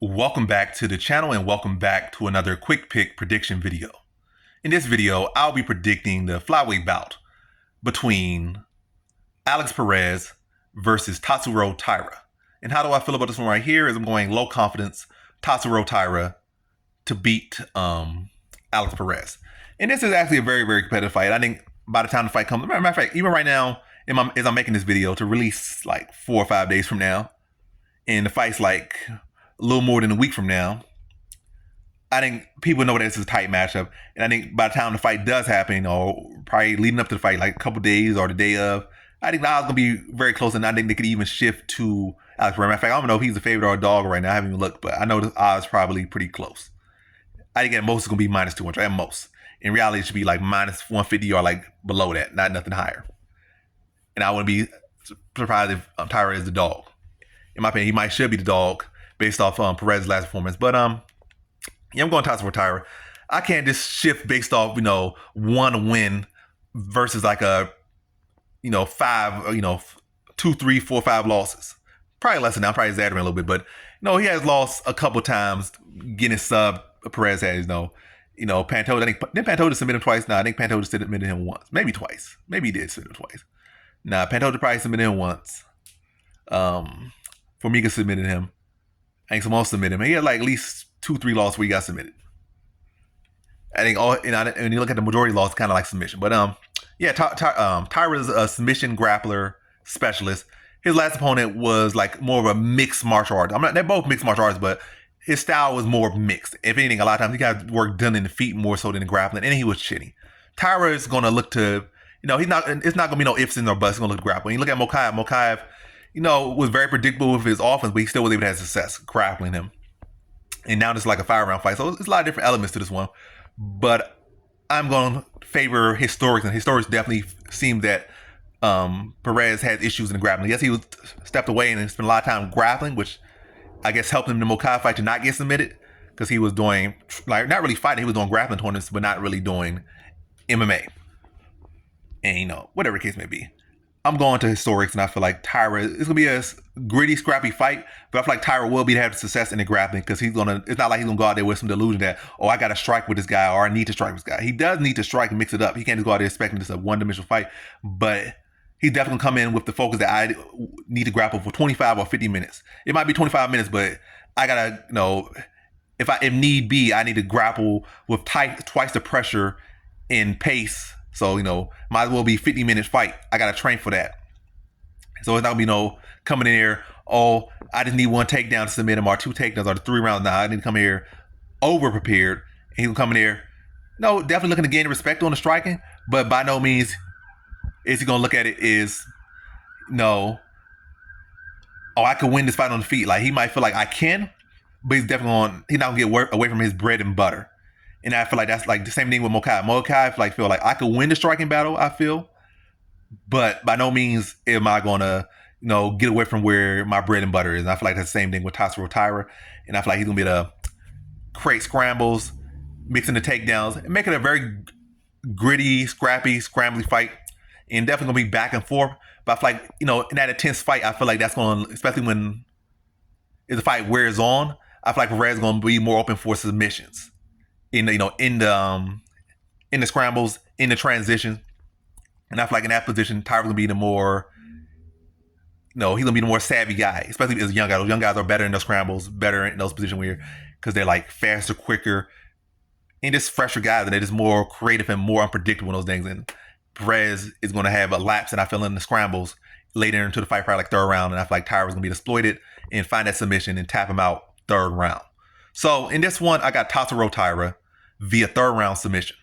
Welcome back to the channel and welcome back to another quick pick prediction video. In this video, I'll be predicting the flyweight bout between Perez versus Tatsuro Taira. And how do I feel about this one right here is I'm going low confidence Tatsuro Taira to beat Perez. And this is actually a very, very competitive fight. I think by the time the fight comes, matter of fact, even right now, as I'm making this video to release like 4 or 5 days from now, and the fight's like a little more than a week from now, I think people know that this is a tight matchup. And I think by the time the fight does happen, or probably leading up to the fight, like a couple days or the day of, I think the odds going to be very close. And I think they could even shift to Alex Perez. Matter of fact, I don't know if he's a favorite or a dog right now. I haven't even looked, but I know the odds probably pretty close. I think at most it's going to be minus 200, at most. In reality, it should be like minus 150 or like below that, not nothing higher. And I wouldn't be surprised if Taira is the dog. In my opinion, should be the dog based off Perez's last performance. But yeah, I'm going Tatsuro Taira. I can't just shift based off, one win versus like a, 2, 3, 4, 5 losses. Probably less than that. I'm probably exaggerating a little bit, but he has lost a couple times getting sub. Perez has, Pantoja. I think didn't Pantoja submit him twice? No, I think Pantoja submitted him once, maybe twice. Maybe he did submit him twice. Nah, Pantoja probably submitted him once. Formiga submitted him. I think someone else submitted him. He had like at least 2, 3 losses where he got submitted. I think when you look at the majority loss, kind of like submission. But yeah, Taira's a submission grappler specialist. His last opponent was like more of a mixed martial arts. They're both mixed martial arts, but his style was more mixed. If anything, a lot of times he got work done in the feet more so than the grappling, and he was shitty. Taira is going to look to, it's not going to be no ifs and no buts. He's going to look to grappling. You look at Mokaev, was very predictable with his offense, but he still was able to have success grappling him. And now it's like a 5-round fight. So it's a lot of different elements to this one. But I'm going to favor historics, and historics definitely seem that Perez has issues in the grappling. Yes, he was stepped away and spent a lot of time grappling, which I guess helped him in the Mokaev fight to not get submitted, because he was doing, not really fighting, he was doing grappling tournaments, but not really doing MMA. And, whatever the case may be. I'm going to historics, and I feel like Taira, it's going to be a gritty, scrappy fight, but I feel like Taira will be to have success in the grappling, because it's not like he's going to go out there with some delusion that, I got to strike with this guy, or I need to strike with this guy. He does need to strike and mix it up. He can't just go out there expecting just a one-dimensional fight, but he's definitely going to come in with the focus that I need to grapple for 25 or 50 minutes. It might be 25 minutes, but I got to, if need be, I need to grapple with twice the pressure and pace. So, might as well be 50-minute fight. I got to train for that. So it's not going to be coming in here, I just need 1 takedown to submit him, or 2 takedowns, or 3 rounds. Now I need to come here over-prepared. And he's going to come in here, definitely looking to gain respect on the striking, but by no means is he going to look at it as, I could win this fight on the feet. Like, he might feel like I can, but he's definitely he's not going to get away from his bread and butter. And I feel like that's like the same thing with Mokaev. Mokaev feel like I could win the striking battle, I feel. But by no means am I going to, get away from where my bread and butter is. And I feel like that's the same thing with Tatsuro Taira. And I feel like he's going to be able to create scrambles, mixing the takedowns, and make it a very gritty, scrappy, scrambly fight. And definitely going to be back and forth. But I feel like, in that intense fight, I feel like that's going to, especially when the fight wears on, I feel like Perez is going to be more open for submissions. In the scrambles, in the transition. And I feel like in that position, Taira's gonna be the more, he's gonna be the more savvy guy, especially as a young guy. Those young guys are better in those scrambles, better in those positions because they're like faster, quicker, and just fresher guys, and they're just more creative and more unpredictable in those things. And Perez is gonna have a lapse, and I feel in the scrambles later into the fight, probably like 3rd round, and I feel like Taira's gonna be exploited and find that submission and tap him out 3rd round. So in this one, I got Tatsuro Taira via 3rd round submission.